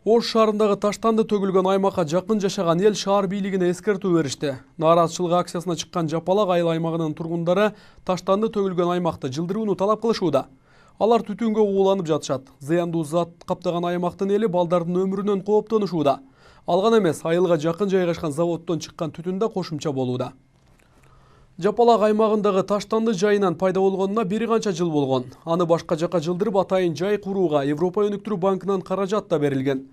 Ош шаарындагы таштанды төгүлгөн аймакка жакын жашаган эл шаар бийлигине эскертүү беришти. Нааразычылык акциясына чыккан Жапалак айыл аймагынын тургундары таштанды төгүлгөн аймакты жылдырууну талап кылышууда. Алар түтүнгө ууланып жатышат. Зыяндуу зат каптаган аймактын эли балдардын өмүрүнөн кооптонушууда. Алган эмес, айылга жакын жайгашкан заводдон чыккан түтүн да кошумча болууда. Жапалак аймагындагы таштанды жайынан пайда болгонуна бир канча жыл болгон. Аны башка жакка жылдырып атайын жай курууга Европа өнүктүрүү банкынан каражат да берилген.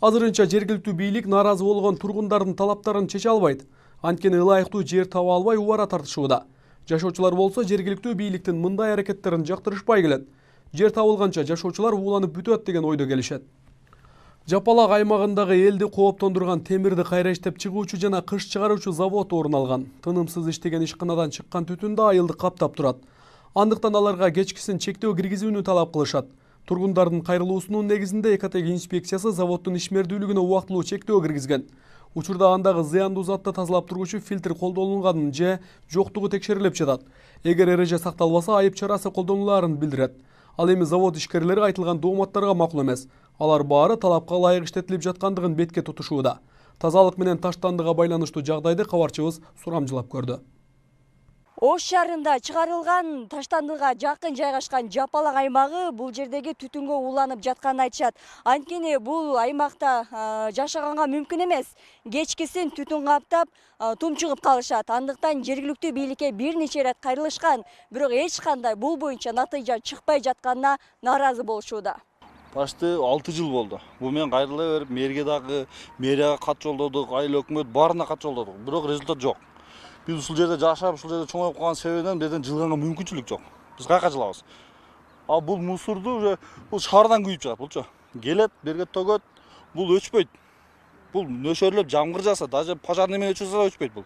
Азырынча жергиликтүү бийлик нааразы болгон тургундардын талаптарын чече албайт. Анткени ылайыктуу жер таба албай убара тартышууда. Жашоочулар болсо жергиликтүү бийликтин мындай аракеттерин жактырышпай келет. Жер табылганча жашоочулар ууланып бүтөт деген ойдо келишет. Жапалак аймагындагы элди кооптондурган темирди кайра иштеп чыгуучу жана кыш чыгаруучу завод орун алган. Тынымсыз иштеген ишканадан чыккан түтүн да айылды каптап турат. Андыктан аларга кечкисин чектөө киргизүүнү талап кылышат. Тургундардын кайрылуусунун негизинде экотек инспекциясы заводдун ишмердүүлүгүнө убактылуу чектөө киргизген. Учурда андагы зыяндуу затты тазалап тургучу фильтр колдонулганын же жоктугу текшерилип жатат. Эгер эреже сакталбаса, айып чарасы колдонулаарын билдирет. Ал эми завод ишкерлери айтылган дооматтарга макул эмес. Алар баары талапка ылайык иштетилип жаткандыгын бетке тутушууда. Тазалык менен таштандыга байланыштуу жагдайды кабарчыбыз сурамжылап көрдү. Ош шаарында чыгарылган таштандыга жакын жайгашкан Жапалак аймагы бул жердеги түтүнгө ууланып жатканын айтышат. Анткени бул аймакта жашаганга мүмкүн эмес. Кечкисин түтүн каптап, тумчугуп калышат. Андыктан жергиликтүү бийликке бир нече ирет кайрылышкан, бирок эч кандай бул боюнча натыйжа чыкпай жатканына нааразы болушууда. Почти 6 жыл болду. Бул менен кайрыла берип, мэрияга кат жолдодук, айыл өкмөт баарына кат жолдодук. Бирок результат жок. Biz ушул жерде жашап, ушул жерде чоңоюп калган себебинен бизден жылганга мүмкүнчүлүк жок. Биз каяка жылабыз? А бул мусорду уже бул шаардан күйүп чыгат, булчу. Келет, берге төгөт, бул өчпөйт. Бул нөшөрлөп жамгыр жаса, даже пожарный менен өчүрсө да өчпөйт бул.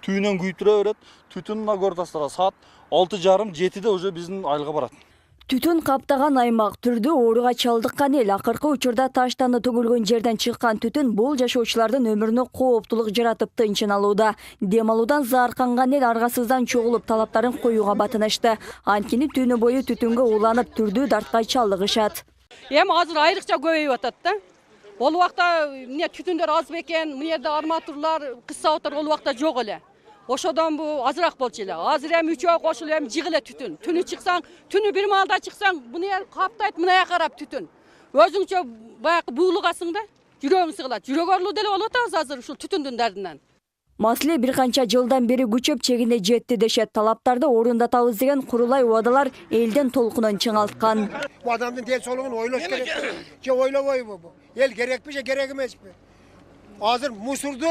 Түйүнөн күйдүрө берет, түтүнүн көртастара саат 6:30-7-де уже биздин айылга барат. Түтүн каптаган аймак түрдүү ооруга чалдыккан эл. Акыркы учурда таштанды төгүлгөн жерден чыккан түтүн бул жашоочулардын өмүрүнө кооптулук жаратып тынчын алууда. Дем алуудан заарканган эл аргасыздан чогулуп талаптарын коюуга батынышты. Анткени түнү бою түтүнгө ууланып түрдүү дартка чалдыгышат. Эми азыр айрыкча көбөйүп атат да. Ол убакта эмне түтүндөр аз бекен, мына жерде арматурлар, кыссабыттар ол убакта жок эле. Ошодон бу азыраак болчу эле. Азыр эми үчөө кошулуп эми жыгыле түтүн. Түнү чыксаң, түнү бир маалда чыксаң, буну каптайт, мына карап түтүн. Өзүңчө баягы буулугасың да, жүрөгүң сыгылат. Жүрөк оорулуу деле болуп атабыз азыр ушул түтүндүн дардынан. Маселе бир канча жылдан бери күчөп чегине жетти дешет. Талаптарды орундатабыз деген курулай убадалар элдин толкунун чыңалткан. Bu adamın dil soluğunu oylaş gerek. Ki oylamayı bu. El gerekmiş ya gerek emez mi? Hazır musurdu.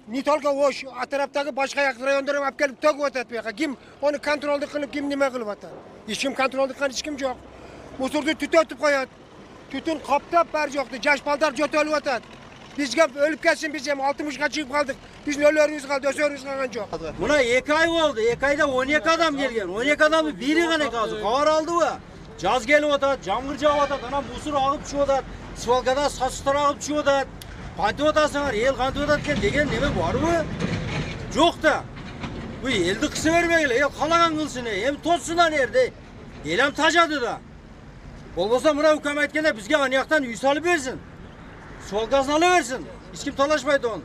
Ne tolga oş atraftaki başka rayonlara hep gelip tök ötetmeye. Kim onu kontrolde kılıp kim nime kılıp atar? Hiç kim kontrolde kılıp hiç kim yok. Musurdu tütötüp koyat. Tütün kaptap ber yoktu. Yaş baldar götü ölüp atar. Biz ölüp gelsin biz hem 60'a çıkıp kaldık. Biz ölüyoruz kaldı, ösüyoruz kalgan yok. Buna 2 ay oldu. 2 ayda 12 adam gelgen. 12 adamı biri gane kaldı. Kavar aldı mı? Jaz gelip atat, jamgır jağıp atat, ana musur ağıp çıkıp atat. Svalgada saçlar ağıp çıkıp atat. Kanti otasыңар, ел kanti otatken деген неме бар mı? Жоқ da. Bu eldi kısı vermeyeli, el kalagan kılsın, hem tozsundan erde. Elem tacadı da. Olmasa mına hüküm etkende bizge aniyaktan üy salıp versin. Svalgazını alıversin. Hiç kim talaşmaydı onu.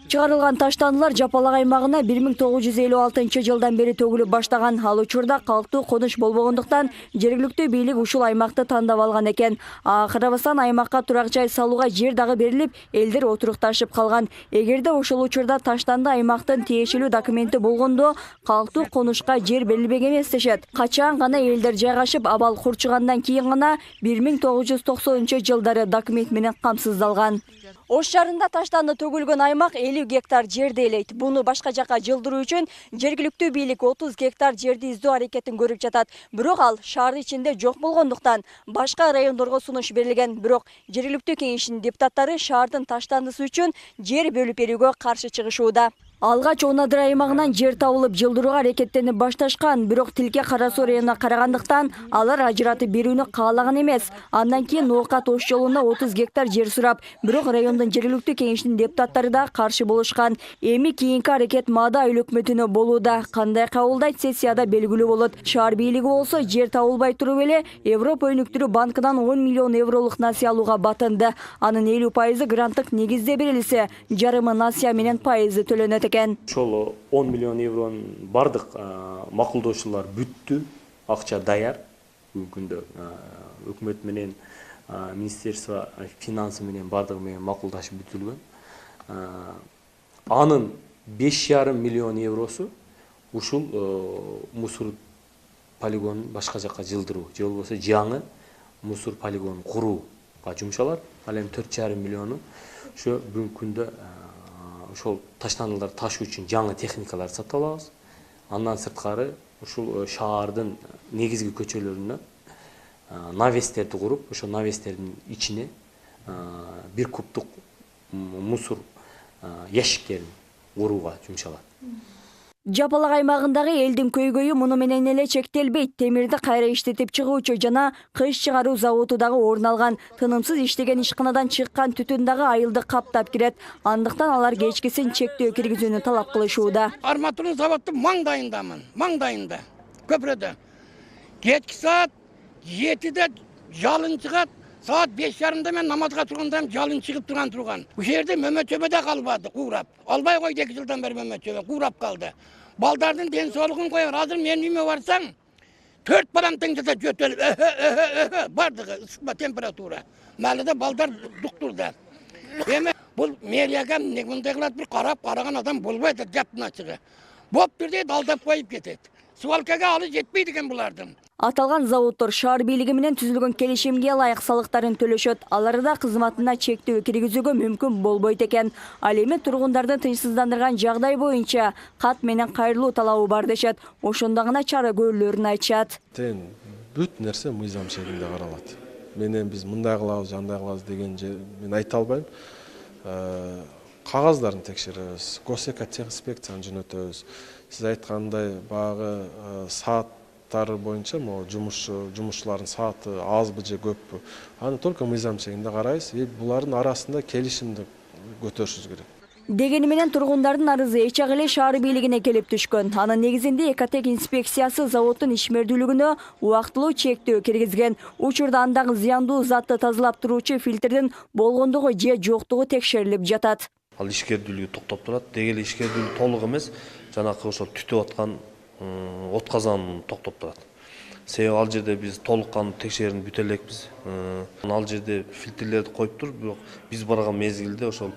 Чыгарылган таштандылар Жапалак аймагына 1956-жылдан бери төгүлүп баштаган. Ал учурда калктуу конуш болбогондуктан жергиликтүү бийлик ушул аймакты тандап алган экен. Карабастан аймакка турак жай салууга жер дагы берилип, элдер отурукташып калган. Эгерде ошол учурда таштанды аймактын тиешелүү документи болгондо, калктуу конушка жер берилбеген эмес дешет. Качан гана элдер жайгашып, абал курчугандан кийин гана 1990-жылдары документ менен камсыздалган. Ош шаарында таштанды төгүлгөн аймак 50 гектар жерди ээлейт. Буну башка жака жылдыруу үчүн жергиликтүү бийлик 30 гектар жерди издөө аракетин көрүп жатат. Бирок ал шаар ичинде жок болгондуктан башка райондорго сунуш берилген. Бирок жергиликтүү кеңештин депутаттары шаардын таштандысы үчүн жер бөлүп берүүгө каршы чыгышууда. Алгач Онадыр аймагынан жер табылып жылдырууга аракеттенип башташкан, бирок Тилке Кара Суу районуна карагандыктан алар ажыратып берүүнү каалаган эмес. Андан кийин Ноокат ош жолуна 30 гектар жер сурап, бирок райондун жергиликтүү кеңешинин депутаттары да каршы болушкан. Эми кийинки аракет маада айыл өкмөтүнө болууда. Кандай кабылдайт сессияда белгилүү болот. Шаар бийлиги болсо жер табылбай туруп эле Европа өнүктүрүү банкынан 10 миллион евролук насыя алууга батынды. Анын 50% гранттык негизде берилсе, жарымы насыя менен пайызы төлөнөт. Ошол 10 миллион евронун бардык макулдоочулар бүттү, акча даяр. Бүгүнкү күндө өкмөт менен министерство финансы менен бардыгы менен макулдашып бүтүлгөн. Анын 5,5 миллион евросу ушул мусор полигонун башка жакка жылдыруу, же болбосо жаңы мусор полигонун курууга жумшалат. Ал эми 4,5 миллиону ошо бүгүнкү күндө ошол таштандыларды ташуу үчүн жаңы техникалар сатып алабыз. Андан сырткары ушул шаардын негизги көчөлөрүнө навестерди куруп, ошол навестердин ичине 1 кубтук мусор ящиктерин курууга жумшалат. Жапалак аймагындагы элдин көйгөйү муну менен эле чектелбейт. Темирди кайра иштетип чыгуучу жана кыш чыгаруу заводу дагы орун алган. Тынымсыз иштеген ишканадан чыккан түтүн дагы айылды каптап кирет. Андыктан алар кечкисин чектөө киргизүүнү талап кылышууда. Арматура заводдун маңдайында, көпүрөдө. Кечки саат 7-де жалын чыгат. Saat 5:30'da men namazga turgandayım, jalın çıkıp turgan. Bu şehirde Mehmet Çöme'de kalmadı, kuğrap. Albay koydu 2 yıldan beri Mehmet Çöme, kuğrap kaldı. Baldardın den soluğunu koyar, hazır menüme varsan, 4 balam tengcede götürüp, bardığı, ısıtma temperatura. Mahallede baldar dokturdu. Hemen bu meriyaga ne bundaylar bir karagan adam bulmaydı, yaptın açığı. Bop bir de daldap koyup getirdi. Suvalkaga alı jetpeydiken bulardım. Аталган заводдор шаар бийлиги менен түзүлгөн келишимге ылайык салыктарын төлөшөт. Алар да кызматына чектөө киргизүүгө мүмкүн болбойт экен. Ал эми тургундарды тынчсыздандырган жагдай боюнча кат менен кайрылуу талабы бар дешет. Ошондо гана чара көрүлөрүн айтышат. Бүт нерсе мыйзам чегинде каралат. Менен биз мындай кылабыз, андай кылабыз деген мен айта албайм. Кагаздарын текшеребиз, госэкотехинспекцияны жөнөтөбүз. Сиз айткандай багы сааттары боюнча могу жумушчулардын сааты азбы же көппү, аны только мыйзам чегинде карайбыз. Булардын арасында келишимди көтөрүшүбүз керек. Дегени менен тургундардын арызы эчак эле шаар бийлигине келип түшкөн. Анын негизинде экотек инспекциясы заводдун ишмердүүлүгүнө убактылуу чектөө киргизген. Учурда андагы зыяндуу затты тазалап туруучу фильтрдин болгондугу же жоктугу текшерилип жатат. Ал ишкердүүлүгү токтоп турат. Деги эле ишкердүүлүк толук эмес, жанакы ошол түтүп аткан от казанын токтоп турат. Себеби ал жерде биз толук кандуу текшерүүнү бүтө элекпиз. Ал жерде фильтрлерди коюп туруп, бирок биз барган мезгилде ошол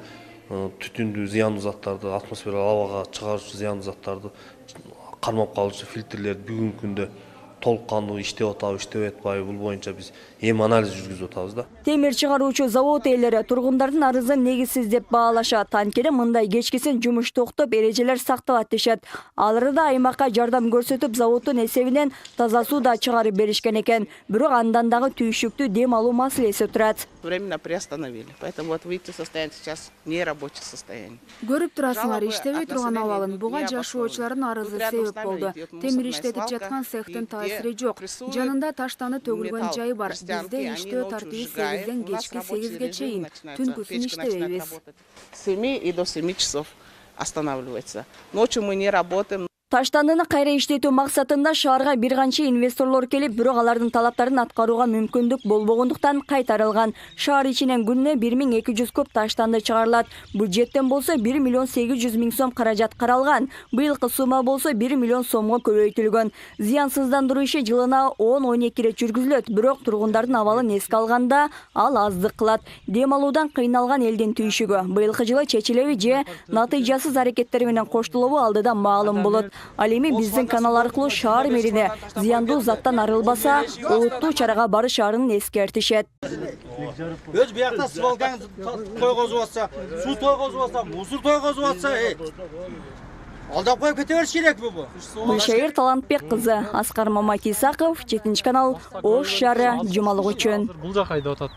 түтүндүү зыяндуу заттарды, атмосфералык абага чыгаруучу зыяндуу заттарды кармап калуучу фильтрлерди бүгүнкү күндө толук кандуу иштеп атабы, иштеп атпайбы, бул боюнча биз эми анализ жүргүзүп атабыз да. Темир чыгаруучу завод ээлери тургундардын арызын негизсиз деп баалашат. Анткени мындай кечкисин жумуш токтоп, эрежелер сакталат дешет. Алар да аймакка жардам көрсөтүп, заводдун эсебинен таза суу да чыгарып беришкен экен. Бирок андан дагы түйшүктүү дем алуу маселеси турат. Временно приостановили. Поэтому вот выйти состояние сейчас нерабочее состояние. Көрүп турасыңар, иштебей турган абалын. Буга жашоочулардын арызы себеп болду. Темир иштетип жаткан цехтин таасири жок. Жанында таштаны төгүлгөн жай бар. Бизде иштөө тартыйы 8-ден кечки 8-ге чейин. Түнкүсүн иштебейбиз. С 7 и до 7 часов останавливается. Ночью мы не работаем. Таштандыны кайра иштетүү максатында шаарга бир канча инвесторлор келип, бирок алардын талаптарын аткарууга мүмкүндүк болбогондуктан кайтарылган. Шаар ичинен күнүнө 1200 куб таштанды чыгарылат. Бюджеттен болсо 1 миллион 800 миң сом каражат каралган. Быйылкы сумма болсо 1 миллион сомго көбөйтүлгөн. Зыянсыздандыруу иши жылына 10-12 рет жүргүзүлөт, бирок тургундардын абалын эске алганда ал аздык кылат. Дем алуудан кыйналган элдин түйшүгү быйылкы жылы чечилеби же натыйжасыз аракеттер менен коштолобу алдыда маалым болот. Ал эми биздин канал аркылуу шаар мэрине зыяндуу заттан арылбаса, олуттуу чарага барышаарын эскертишет. Өз биякта свалканы тойгозуп атса, суу тойгозуп атса, мусор тойгозуп атса, алдап коюп кете бериш керекпи бу? Гүлшайыр Талантбек кызы, Аскар Маматисаков, 7 канал, Ош шаары, жумалык үчүн. Бул жакайда отат.